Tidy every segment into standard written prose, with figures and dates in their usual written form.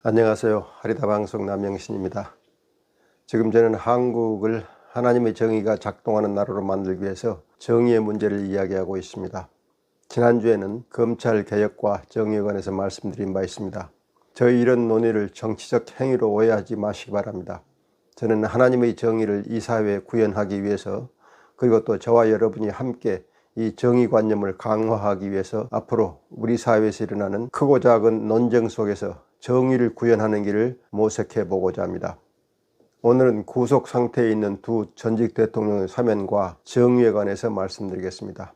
안녕하세요. 하리다 방송 남영신입니다. 지금 저는 한국을 하나님의 정의가 작동하는 나라로 만들기 위해서 정의의 문제를 이야기하고 있습니다. 지난주에는 검찰개혁과 정의에 관해서 말씀드린 바 있습니다. 저희 이런 논의를 정치적 행위로 오해하지 마시기 바랍니다. 저는 하나님의 정의를 이 사회에 구현하기 위해서, 그리고 또 저와 여러분이 함께 이 정의관념을 강화하기 위해서 앞으로 우리 사회에서 일어나는 크고 작은 논쟁 속에서 정의를 구현하는 길을 모색해 보고자 합니다. 오늘은 구속 상태에 있는 두 전직 대통령의 사면과 정의에 관해서 말씀드리겠습니다.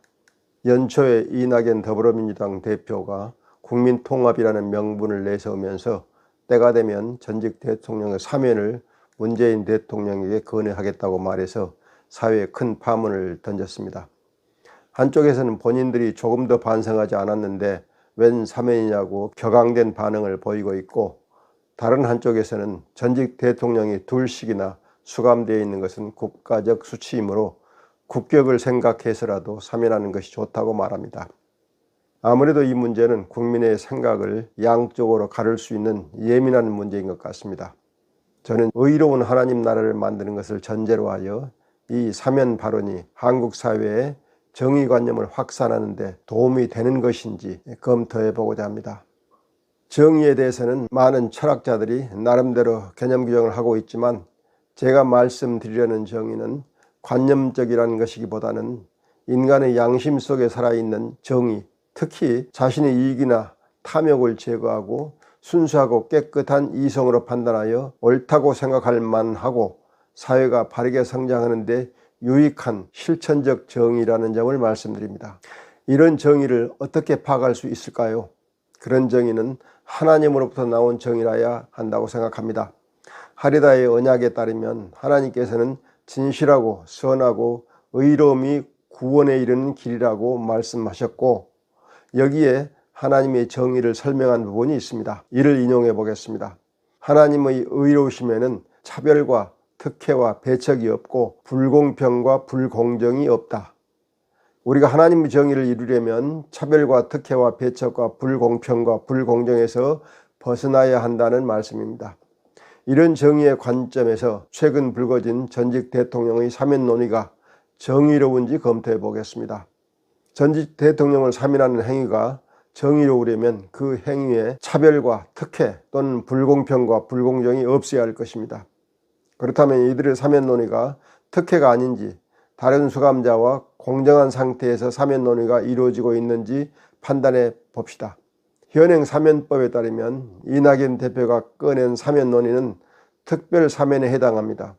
연초에 이낙연 더불어민주당 대표가 국민통합이라는 명분을 내세우면서 때가 되면 전직 대통령의 사면을 문재인 대통령에게 건의하겠다고 말해서 사회에 큰 파문을 던졌습니다. 한쪽에서는 본인들이 조금 더 반성하지 않았는데 웬 사면이냐고 격앙된 반응을 보이고 있고, 다른 한쪽에서는 전직 대통령이 둘씩이나 수감되어 있는 것은 국가적 수치이므로 국격을 생각해서라도 사면하는 것이 좋다고 말합니다. 아무래도 이 문제는 국민의 생각을 양쪽으로 가를 수 있는 예민한 문제인 것 같습니다. 저는 의로운 하나님 나라를 만드는 것을 전제로 하여 이 사면 발언이 한국 사회에 정의관념을 확산하는 데 도움이 되는 것인지 검토해 보고자 합니다. 정의에 대해서는 많은 철학자들이 나름대로 개념 규정을 하고 있지만, 제가 말씀드리려는 정의는 관념적이라는 것이기보다는 인간의 양심 속에 살아있는 정의, 특히 자신의 이익이나 탐욕을 제거하고 순수하고 깨끗한 이성으로 판단하여 옳다고 생각할 만하고 사회가 바르게 성장하는 데 유익한 실천적 정의라는 점을 말씀드립니다. 이런 정의를 어떻게 파악할 수 있을까요? 그런 정의는 하나님으로부터 나온 정의라야 한다고 생각합니다. 하리다의 언약에 따르면 하나님께서는 진실하고 선하고 의로움이 구원에 이르는 길이라고 말씀하셨고, 여기에 하나님의 정의를 설명한 부분이 있습니다. 이를 인용해 보겠습니다. 하나님의 의로우심에는 차별과 특혜와 배척이 없고 불공평과 불공정이 없다. 우리가 하나님의 정의를 이루려면 차별과 특혜와 배척과 불공평과 불공정에서 벗어나야 한다는 말씀입니다. 이런 정의의 관점에서 최근 불거진 전직 대통령의 사면 논의가 정의로운지 검토해 보겠습니다. 전직 대통령을 사면하는 행위가 정의로우려면 그 행위에 차별과 특혜 또는 불공평과 불공정이 없어야 할 것입니다. 그렇다면 이들의 사면 논의가 특혜가 아닌지, 다른 수감자와 공정한 상태에서 사면 논의가 이루어지고 있는지 판단해 봅시다. 현행 사면법에 따르면 이낙연 대표가 꺼낸 사면 논의는 특별 사면에 해당합니다.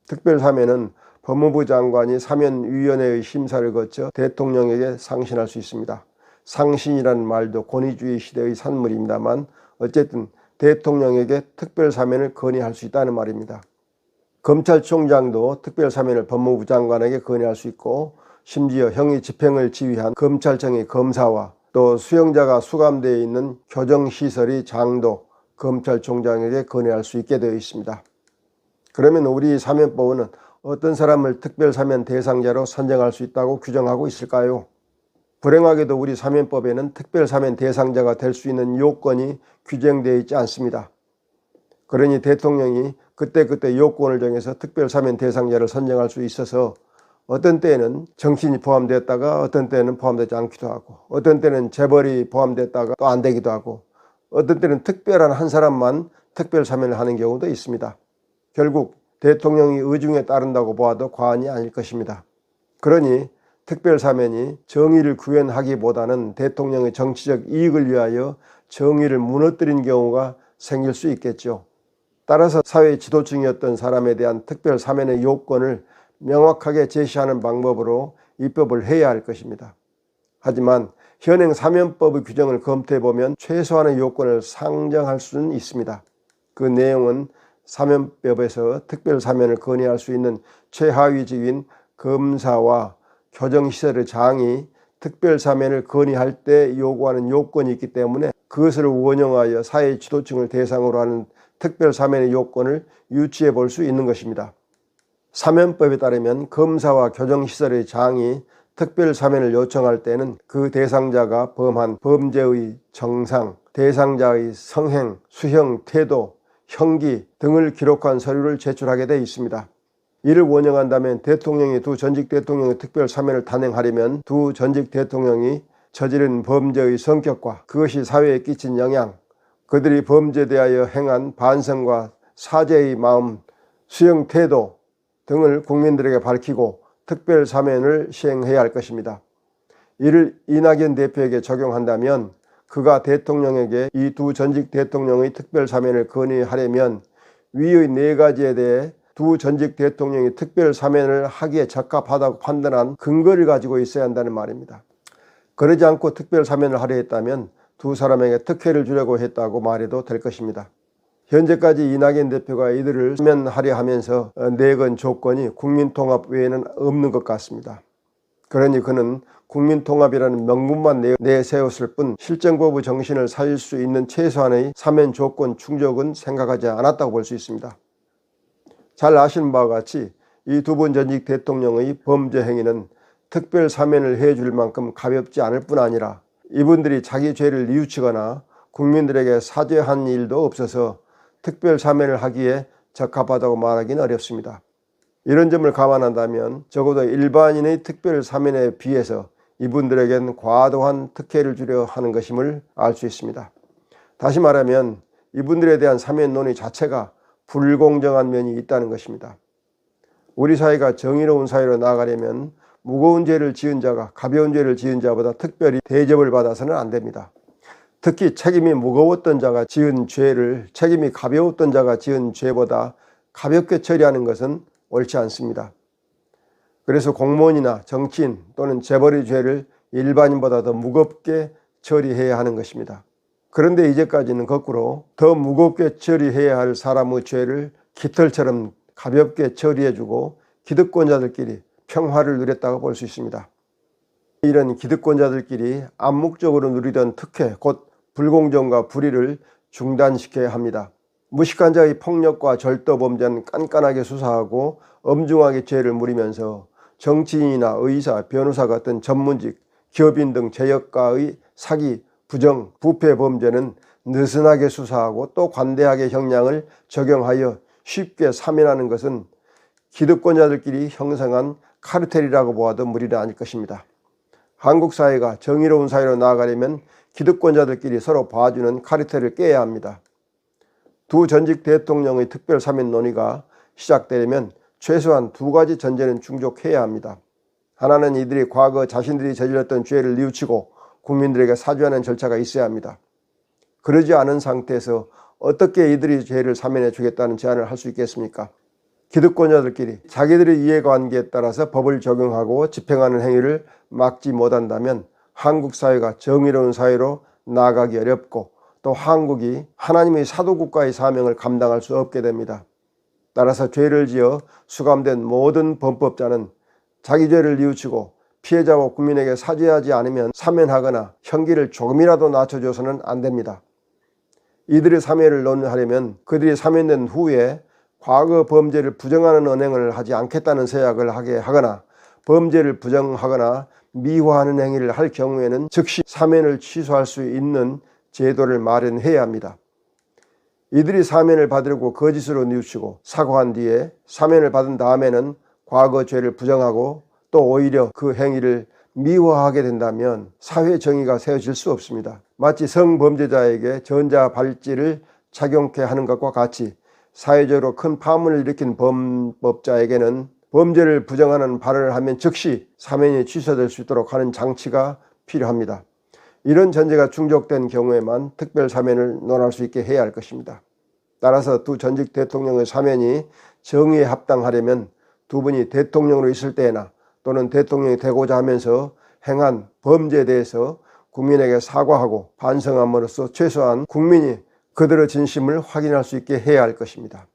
특별 사면은 법무부 장관이 사면위원회의 심사를 거쳐 대통령에게 상신할 수 있습니다. 상신이라는 말도 권위주의 시대의 산물입니다만, 어쨌든 대통령에게 특별 사면을 건의할 수 있다는 말입니다. 검찰총장도 특별 사면을 법무부 장관에게 건의할 수 있고, 심지어 형의 집행을 지휘한 검찰청의 검사와 또 수용자가 수감되어 있는 교정시설의 장도 검찰총장에게 건의할 수 있게 되어 있습니다. 그러면 우리 사면법은 어떤 사람을 특별 사면 대상자로 선정할 수 있다고 규정하고 있을까요? 불행하게도 우리 사면법에는 특별 사면 대상자가 될 수 있는 요건이 규정되어 있지 않습니다. 그러니 대통령이 그때 요건을 정해서 특별 사면 대상자를 선정할 수 있어서 어떤 때는 정치인이 포함됐다가 어떤 때는 포함되지 않기도 하고, 어떤 때는 재벌이 포함됐다가 또 안 되기도 하고, 어떤 때는 특별한 한 사람만 특별 사면을 하는 경우도 있습니다. 결국 대통령이 의중에 따른다고 보아도 과언이 아닐 것입니다. 그러니 특별 사면이 정의를 구현하기보다는 대통령의 정치적 이익을 위하여 정의를 무너뜨린 경우가 생길 수 있겠죠. 따라서 사회 지도층이었던 사람에 대한 특별 사면의 요건을 명확하게 제시하는 방법으로 입법을 해야 할 것입니다. 하지만 현행 사면법의 규정을 검토해 보면 최소한의 요건을 상정할 수는 있습니다. 그 내용은 사면법에서 특별 사면을 건의할 수 있는 최하위직인 검사와 교정시설의 장이 특별 사면을 건의할 때 요구하는 요건이 있기 때문에, 그것을 원용하여 사회 지도층을 대상으로 하는 특별 사면의 요건을 유추해 볼 수 있는 것입니다. 사면법에 따르면 검사와 교정시설의 장이 특별 사면을 요청할 때는 그 대상자가 범한 범죄의 정상, 대상자의 성행, 수형, 태도, 형기 등을 기록한 서류를 제출하게 되어 있습니다. 이를 원형한다면 대통령이 두 전직 대통령의 특별 사면을 단행하려면 두 전직 대통령이 저지른 범죄의 성격과 그것이 사회에 끼친 영향, 그들이 범죄에 대하여 행한 반성과 사죄의 마음, 수용 태도 등을 국민들에게 밝히고 특별 사면을 시행해야 할 것입니다. 이를 이낙연 대표에게 적용한다면 그가 대통령에게 이 두 전직 대통령의 특별 사면을 건의하려면 위의 네 가지에 대해 두 전직 대통령이 특별 사면을 하기에 적합하다고 판단한 근거를 가지고 있어야 한다는 말입니다. 그러지 않고 특별 사면을 하려 했다면 두 사람에게 특혜를 주려고 했다고 말해도 될 것입니다. 현재까지 이낙연 대표가 이들을 사면하려 하면서 내건 조건이 국민통합 외에는 없는 것 같습니다. 그러니 그는 국민통합이라는 명분만 내세웠을 뿐 실정법의 정신을 살릴 수 있는 최소한의 사면 조건 충족은 생각하지 않았다고 볼 수 있습니다. 잘 아시는 바와 같이 이 두 분 전직 대통령의 범죄 행위는 특별 사면을 해줄 만큼 가볍지 않을 뿐 아니라 이분들이 자기 죄를 뉘우치거나 국민들에게 사죄한 일도 없어서 특별 사면을 하기에 적합하다고 말하기는 어렵습니다. 이런 점을 감안한다면 적어도 일반인의 특별 사면에 비해서 이분들에겐 과도한 특혜를 주려 하는 것임을 알 수 있습니다. 다시 말하면 이분들에 대한 사면 논의 자체가 불공정한 면이 있다는 것입니다. 우리 사회가 정의로운 사회로 나아가려면 무거운 죄를 지은 자가 가벼운 죄를 지은 자보다 특별히 대접을 받아서는 안 됩니다. 특히 책임이 무거웠던 자가 지은 죄를 책임이 가벼웠던 자가 지은 죄보다 가볍게 처리하는 것은 옳지 않습니다. 그래서 공무원이나 정치인 또는 재벌의 죄를 일반인보다 더 무겁게 처리해야 하는 것입니다. 그런데 이제까지는 거꾸로 더 무겁게 처리해야 할 사람의 죄를 깃털처럼 가볍게 처리해주고 기득권자들끼리 평화를 누렸다고 볼 수 있습니다. 이런 기득권자들끼리 암묵적으로 누리던 특혜, 곧 불공정과 불의를 중단시켜야 합니다. 무식한 자의 폭력과 절도 범죄는 깐깐하게 수사하고 엄중하게 죄를 물으면서 정치인이나 의사, 변호사 같은 전문직, 기업인 등 제역가의 사기, 부정, 부패 범죄는 느슨하게 수사하고 또 관대하게 형량을 적용하여 쉽게 사면하는 것은 기득권자들끼리 형성한 카르텔이라고 보아도 무리는 아닐 것입니다. 한국 사회가 정의로운 사회로 나아가려면 기득권자들끼리 서로 봐주는 카르텔을 깨야 합니다. 두 전직 대통령의 특별 사면 논의가 시작되려면 최소한 두 가지 전제는 충족해야 합니다. 하나는 이들이 과거 자신들이 저질렀던 죄를 뉘우치고 국민들에게 사죄하는 절차가 있어야 합니다. 그러지 않은 상태에서 어떻게 이들이 죄를 사면해 주겠다는 제안을 할 수 있겠습니까? 기득권자들끼리 자기들의 이해관계에 따라서 법을 적용하고 집행하는 행위를 막지 못한다면 한국 사회가 정의로운 사회로 나아가기 어렵고 또 한국이 하나님의 사도국가의 사명을 감당할 수 없게 됩니다. 따라서 죄를 지어 수감된 모든 범법자는 자기 죄를 뉘우치고 피해자와 국민에게 사죄하지 않으면 사면하거나 형기를 조금이라도 낮춰줘서는 안 됩니다. 이들의 사면을 논하려면 그들이 사면된 후에 과거 범죄를 부정하는 언행을 하지 않겠다는 서약을 하게 하거나 범죄를 부정하거나 미화하는 행위를 할 경우에는 즉시 사면을 취소할 수 있는 제도를 마련해야 합니다. 이들이 사면을 받으려고 거짓으로 뉘우치고 사과한 뒤에 사면을 받은 다음에는 과거 죄를 부정하고 또 오히려 그 행위를 미화하게 된다면 사회 정의가 세워질 수 없습니다. 마치 성범죄자에게 전자발찌를 착용케 하는 것과 같이 사회적으로 큰 파문을 일으킨 범법자에게는 범죄를 부정하는 발언을 하면 즉시 사면이 취소될 수 있도록 하는 장치가 필요합니다. 이런 전제가 충족된 경우에만 특별 사면을 논할 수 있게 해야 할 것입니다. 따라서 두 전직 대통령의 사면이 정의에 합당하려면 두 분이 대통령으로 있을 때나 또는 대통령이 되고자 하면서 행한 범죄에 대해서 국민에게 사과하고 반성함으로써 최소한 국민이 그들의 진심을 확인할 수 있게 해야 할 것입니다.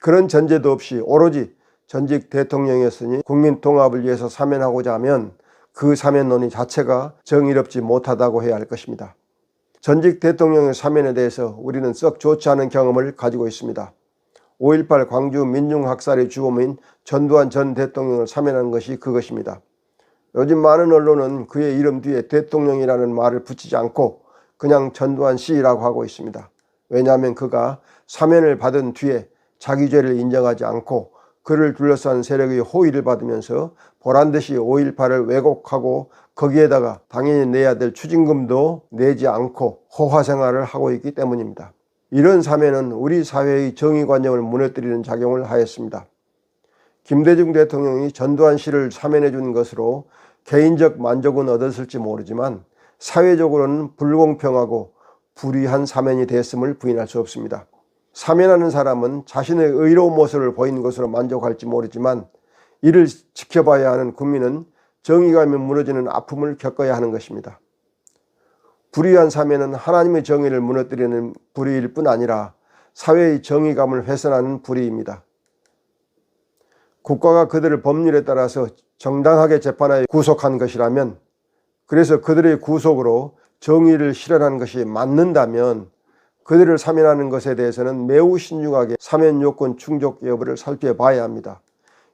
그런 전제도 없이 오로지 전직 대통령이었으니 국민 통합을 위해서 사면하고자 하면 그 사면론이 자체가 정의롭지 못하다고 해야 할 것입니다. 전직 대통령의 사면에 대해서 우리는 썩 좋지 않은 경험을 가지고 있습니다. 5.18 광주 민중학살의 주범인 전두환 전 대통령을 사면하는 것이 그것입니다. 요즘 많은 언론은 그의 이름 뒤에 대통령이라는 말을 붙이지 않고 그냥 전두환 씨라고 하고 있습니다. 왜냐하면 그가 사면을 받은 뒤에 자기 죄를 인정하지 않고 그를 둘러싼 세력의 호의를 받으면서 보란듯이 5.18을 왜곡하고 거기에다가 당연히 내야 될 추징금도 내지 않고 호화 생활을 하고 있기 때문입니다. 이런 사면은 우리 사회의 정의관념을 무너뜨리는 작용을 하였습니다. 김대중 대통령이 전두환 씨를 사면해 준 것으로 개인적 만족은 얻었을지 모르지만 사회적으로는 불공평하고 불의한 사면이 됐음을 부인할 수 없습니다. 사면하는 사람은 자신의 의로운 모습을 보인 것으로 만족할지 모르지만 이를 지켜봐야 하는 국민은 정의감이 무너지는 아픔을 겪어야 하는 것입니다. 불의한 사면은 하나님의 정의를 무너뜨리는 불의일 뿐 아니라 사회의 정의감을 훼손하는 불의입니다. 국가가 그들을 법률에 따라서 정당하게 재판하여 구속한 것이라면, 그래서 그들의 구속으로 정의를 실현한 것이 맞는다면 그들을 사면하는 것에 대해서는 매우 신중하게 사면 요건 충족 여부를 살펴봐야 합니다.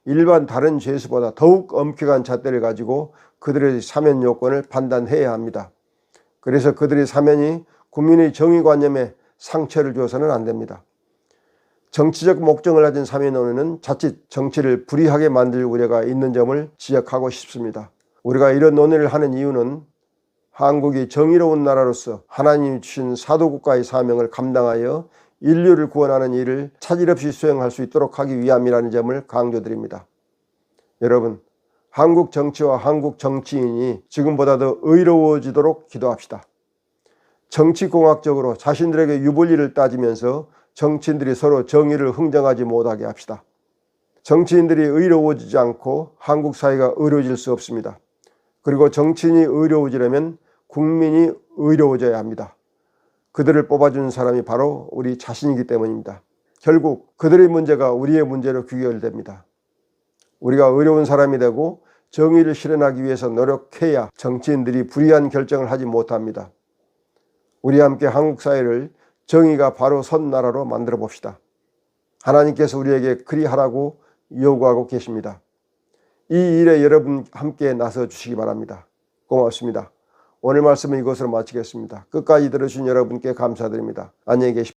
일반 다른 죄수보다 더욱 엄격한 잣대를 가지고 그들의 사면 요건을 판단해야 합니다. 그래서 그들의 사면이 국민의 정의관념에 상처를 줘서는 안 됩니다. 정치적 목적을 가진 사면론에는 자칫 정치를 불이하게 만들 우려가 있는 점을 지적하고 싶습니다. 우리가 이런 논의를 하는 이유는 한국이 정의로운 나라로서 하나님이 주신 사도국가의 사명을 감당하여 인류를 구원하는 일을 차질 없이 수행할 수 있도록 하기 위함이라는 점을 강조드립니다. 여러분, 한국 정치와 한국 정치인이 지금보다 더 의로워지도록 기도합시다. 정치공학적으로 자신들에게 유불리를 따지면서 정치인들이 서로 정의를 흥정하지 못하게 합시다. 정치인들이 의로워지지 않고 한국 사회가 의로워질 수 없습니다. 그리고 정치인이 의로워지려면 국민이 의로워져야 합니다. 그들을 뽑아주는 사람이 바로 우리 자신이기 때문입니다. 결국 그들의 문제가 우리의 문제로 귀결됩니다. 우리가 의로운 사람이 되고 정의를 실현하기 위해서 노력해야 정치인들이 불의한 결정을 하지 못합니다. 우리 함께 한국 사회를 정의가 바로 선 나라로 만들어 봅시다. 하나님께서 우리에게 그리하라고 요구하고 계십니다. 이 일에 여러분 함께 나서 주시기 바랍니다. 고맙습니다. 오늘 말씀은 이것으로 마치겠습니다. 끝까지 들어주신 여러분께 감사드립니다. 안녕히 계십시오.